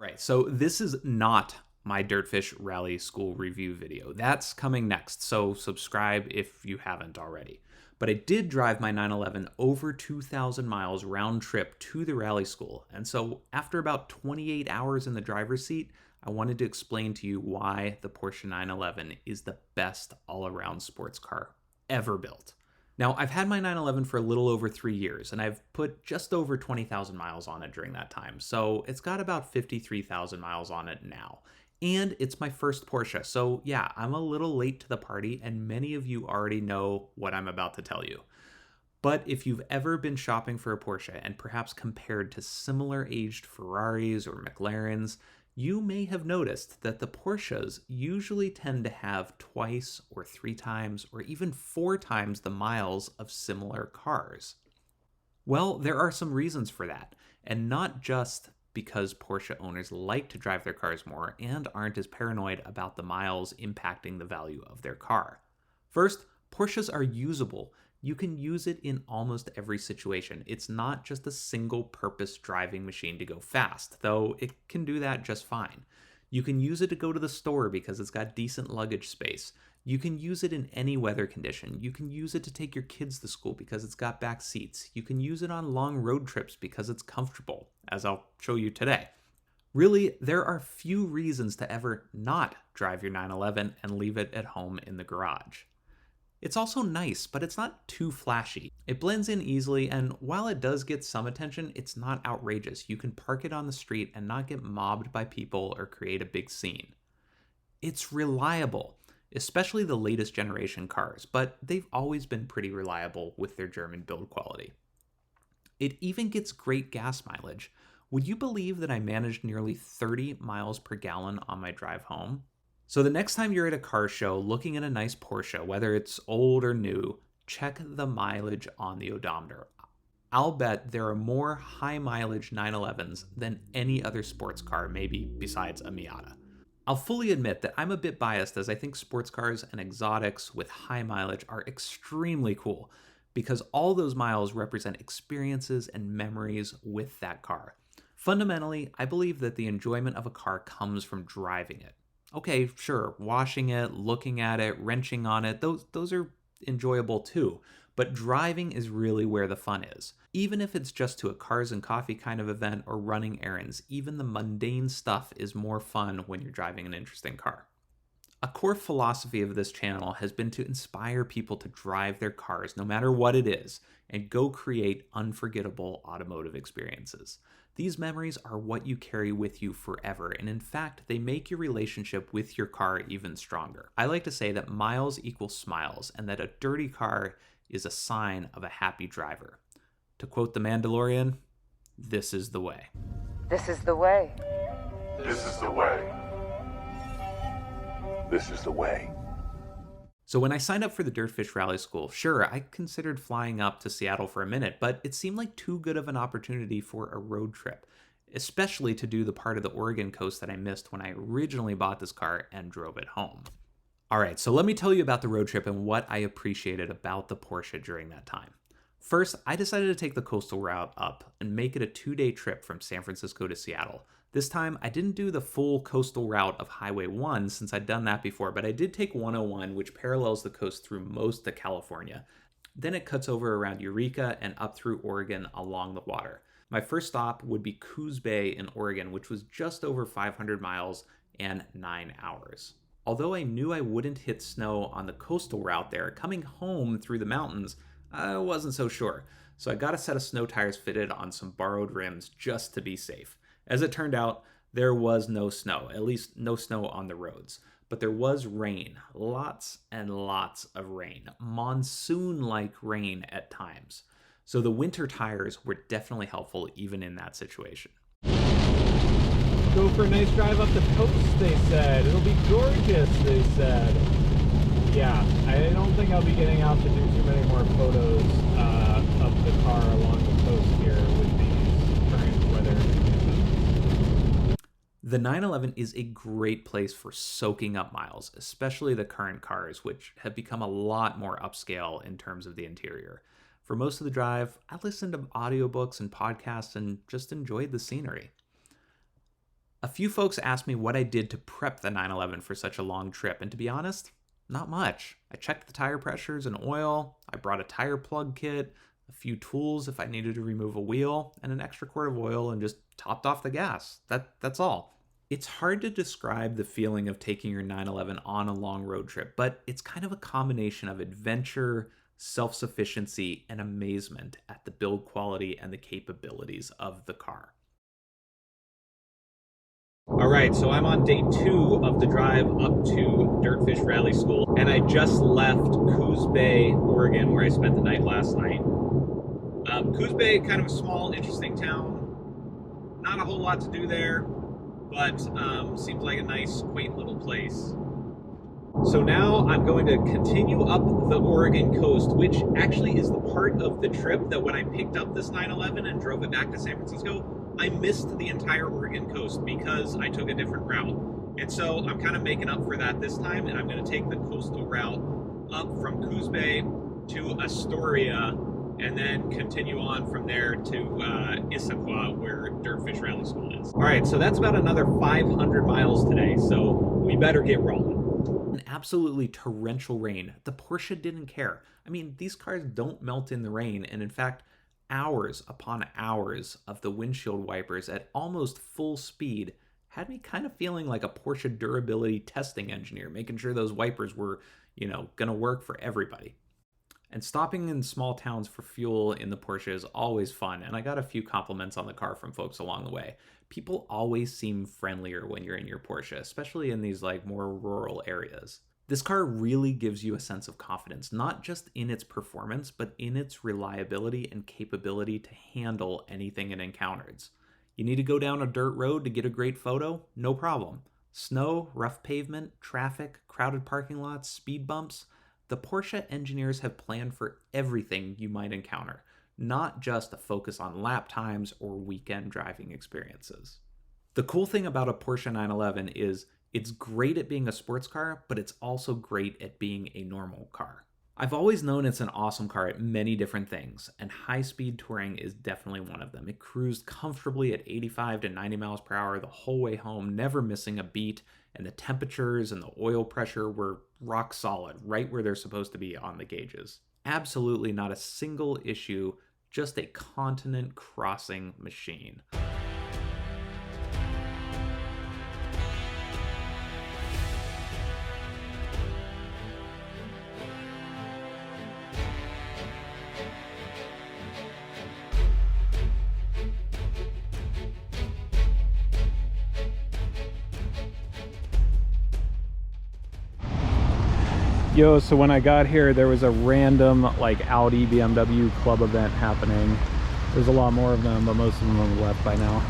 Right, so this is not my Dirtfish Rally School review video. That's coming next, so subscribe if you haven't already. But I did drive my 911 over 2,000 miles round trip to the rally school, and so after about 28 hours in the driver's seat, I wanted to explain to you why the Porsche 911 is the best all-around sports car ever built. Now, I've had my 911 for a little over 3 years, and I've put just over 20,000 miles on it during that time, so it's got about 53,000 miles on it now. And it's my first Porsche, so yeah, I'm a little late to the party, and many of you already know what I'm about to tell you. But if you've ever been shopping for a Porsche and perhaps compared to similar aged Ferraris or McLarens, you may have noticed that the Porsches usually tend to have twice or three times or even four times the miles of similar cars. Well, there are some reasons for that, and not just because Porsche owners like to drive their cars more and aren't as paranoid about the miles impacting the value of their car. First, Porsches are usable. You can use it in almost every situation. It's not just a single purpose driving machine to go fast, though it can do that just fine. You can use it to go to the store because it's got decent luggage space. You can use it in any weather condition. You can use it to take your kids to school because it's got back seats. You can use it on long road trips because it's comfortable, as I'll show you today. Really, there are few reasons to ever not drive your 911 and leave it at home in the garage. It's also nice, but it's not too flashy. It blends in easily, and while it does get some attention, it's not outrageous. You can park it on the street and not get mobbed by people or create a big scene. It's reliable, especially the latest generation cars, but they've always been pretty reliable with their German build quality. It even gets great gas mileage. Would you believe that I managed nearly 30 miles per gallon on my drive home? So the next time you're at a car show looking at a nice Porsche, whether it's old or new, check the mileage on the odometer. I'll bet there are more high mileage 911s than any other sports car, maybe besides a Miata. I'll fully admit that I'm a bit biased as I think sports cars and exotics with high mileage are extremely cool because all those miles represent experiences and memories with that car. Fundamentally, I believe that the enjoyment of a car comes from driving it. Okay, sure, washing it, looking at it, wrenching on it, those are enjoyable too. But driving is really where the fun is. Even if it's just to a cars and coffee kind of event or running errands, even the mundane stuff is more fun when you're driving an interesting car. A core philosophy of this channel has been to inspire people to drive their cars, no matter what it is, and go create unforgettable automotive experiences. These memories are what you carry with you forever, and in fact, they make your relationship with your car even stronger. I like to say that miles equal smiles, and that a dirty car is a sign of a happy driver. To quote The Mandalorian, this is the way. This is the way. This is the way. This is the way. So when I signed up for the Dirtfish Rally School, sure, I considered flying up to Seattle for a minute, but it seemed like too good of an opportunity for a road trip, especially to do the part of the Oregon coast that I missed when I originally bought this car and drove it home. All right, so let me tell you about the road trip and what I appreciated about the Porsche during that time. First, I decided to take the coastal route up and make it a 2-day trip from San Francisco to Seattle. This time, I didn't do the full coastal route of Highway 1 since I'd done that before, but I did take 101, which parallels the coast through most of California. Then it cuts over around Eureka and up through Oregon along the water. My first stop would be Coos Bay in Oregon, which was just over 500 miles and 9 hours. Although I knew I wouldn't hit snow on the coastal route there, coming home through the mountains, I wasn't so sure. So I got a set of snow tires fitted on some borrowed rims just to be safe. As it turned out, there was no snow, at least no snow on the roads. But there was rain, lots and lots of rain, monsoon-like rain at times. So the winter tires were definitely helpful even in that situation. Go for a nice drive up the coast, they said. It'll be gorgeous, they said. Yeah, I don't think I'll be getting out to do too many more photos of the car along the coast here with these current weather conditions. The 911 is a great place for soaking up miles, especially the current cars, which have become a lot more upscale in terms of the interior. For most of the drive, I listened to audiobooks and podcasts and just enjoyed the scenery. A few folks asked me what I did to prep the 911 for such a long trip, and to be honest, not much. I checked the tire pressures and oil, I brought a tire plug kit, a few tools if I needed to remove a wheel, and an extra quart of oil, and just topped off the gas. That's all. It's hard to describe the feeling of taking your 911 on a long road trip, but it's kind of a combination of adventure, self-sufficiency, and amazement at the build quality and the capabilities of the car. All right, so I'm on day 2 of the drive up to Dirtfish Rally School, and I just left Coos Bay, Oregon, where I spent the night last night. Coos Bay, kind of a small, interesting town. Not a whole lot to do there, but seems like a nice, quaint little place. So now I'm going to continue up the Oregon coast, which actually is the part of the trip that when I picked up this 911 and drove it back to San Francisco, I missed the entire Oregon coast because I took a different route. And so I'm kind of making up for that this time, and I'm going to take the coastal route up from Coos Bay to Astoria, and then continue on from there to Issaquah, where Dirtfish Rally School is. All right, so that's about another 500 miles today, so we better get rolling. An absolutely torrential rain. The Porsche didn't care. I mean, these cars don't melt in the rain, and in fact, hours upon hours of the windshield wipers at almost full speed had me kind of feeling like a Porsche durability testing engineer, making sure those wipers were, gonna work for everybody. And stopping in small towns for fuel in the Porsche is always fun, and I got a few compliments on the car from folks along the way. People always seem friendlier when you're in your Porsche, especially in these more rural areas. This car really gives you a sense of confidence, not just in its performance, but in its reliability and capability to handle anything it encounters. You need to go down a dirt road to get a great photo? No problem. Snow, rough pavement, traffic, crowded parking lots, speed bumps. The Porsche engineers have planned for everything you might encounter, not just a focus on lap times or weekend driving experiences. The cool thing about a Porsche 911 is it's great at being a sports car, but it's also great at being a normal car. I've always known it's an awesome car at many different things, and high-speed touring is definitely one of them. It cruised comfortably at 85 to 90 miles per hour the whole way home, never missing a beat, and the temperatures and the oil pressure were rock solid, right where they're supposed to be on the gauges. Absolutely not a single issue, just a continent-crossing machine. Yo, so when I got here, there was a random Audi BMW club event happening. There's a lot more of them, but most of them have left by now.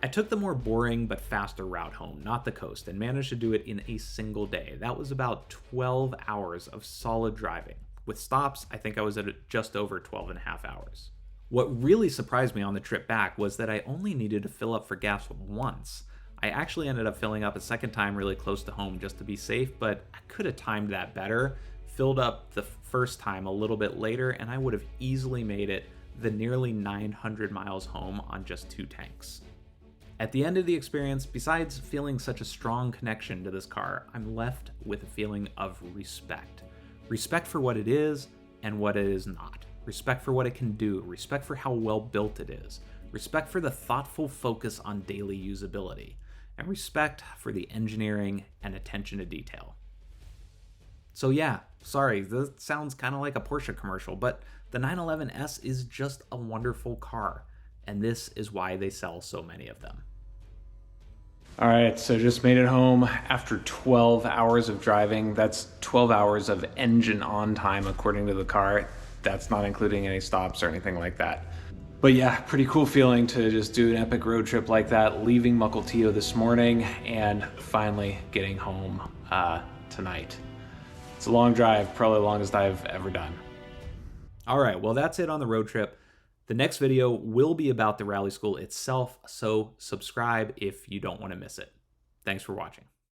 I took the more boring but faster route home, not the coast, and managed to do it in a single day. That was about 12 hours of solid driving. With stops, I think I was at just over 12 and a half hours. What really surprised me on the trip back was that I only needed to fill up for gas once. I actually ended up filling up a second time really close to home just to be safe, but I could have timed that better, filled up the first time a little bit later, and I would have easily made it the nearly 900 miles home on just 2 tanks. At the end of the experience, besides feeling such a strong connection to this car, I'm left with a feeling of respect. Respect for what it is and what it is not. Respect for what it can do. Respect for how well built it is. Respect for the thoughtful focus on daily usability. And respect for the engineering and attention to detail. So yeah, sorry, this sounds kind of like a Porsche commercial, but the 911S is just a wonderful car. And this is why they sell so many of them. All right, so just made it home after 12 hours of driving. That's 12 hours of engine on time according to the car. That's not including any stops or anything like that. But yeah, pretty cool feeling to just do an epic road trip like that, leaving Mukilteo this morning and finally getting home tonight. It's a long drive, probably the longest I've ever done. All right, well, that's it on the road trip. The next video will be about the rally school itself, so subscribe if you don't want to miss it. Thanks for watching.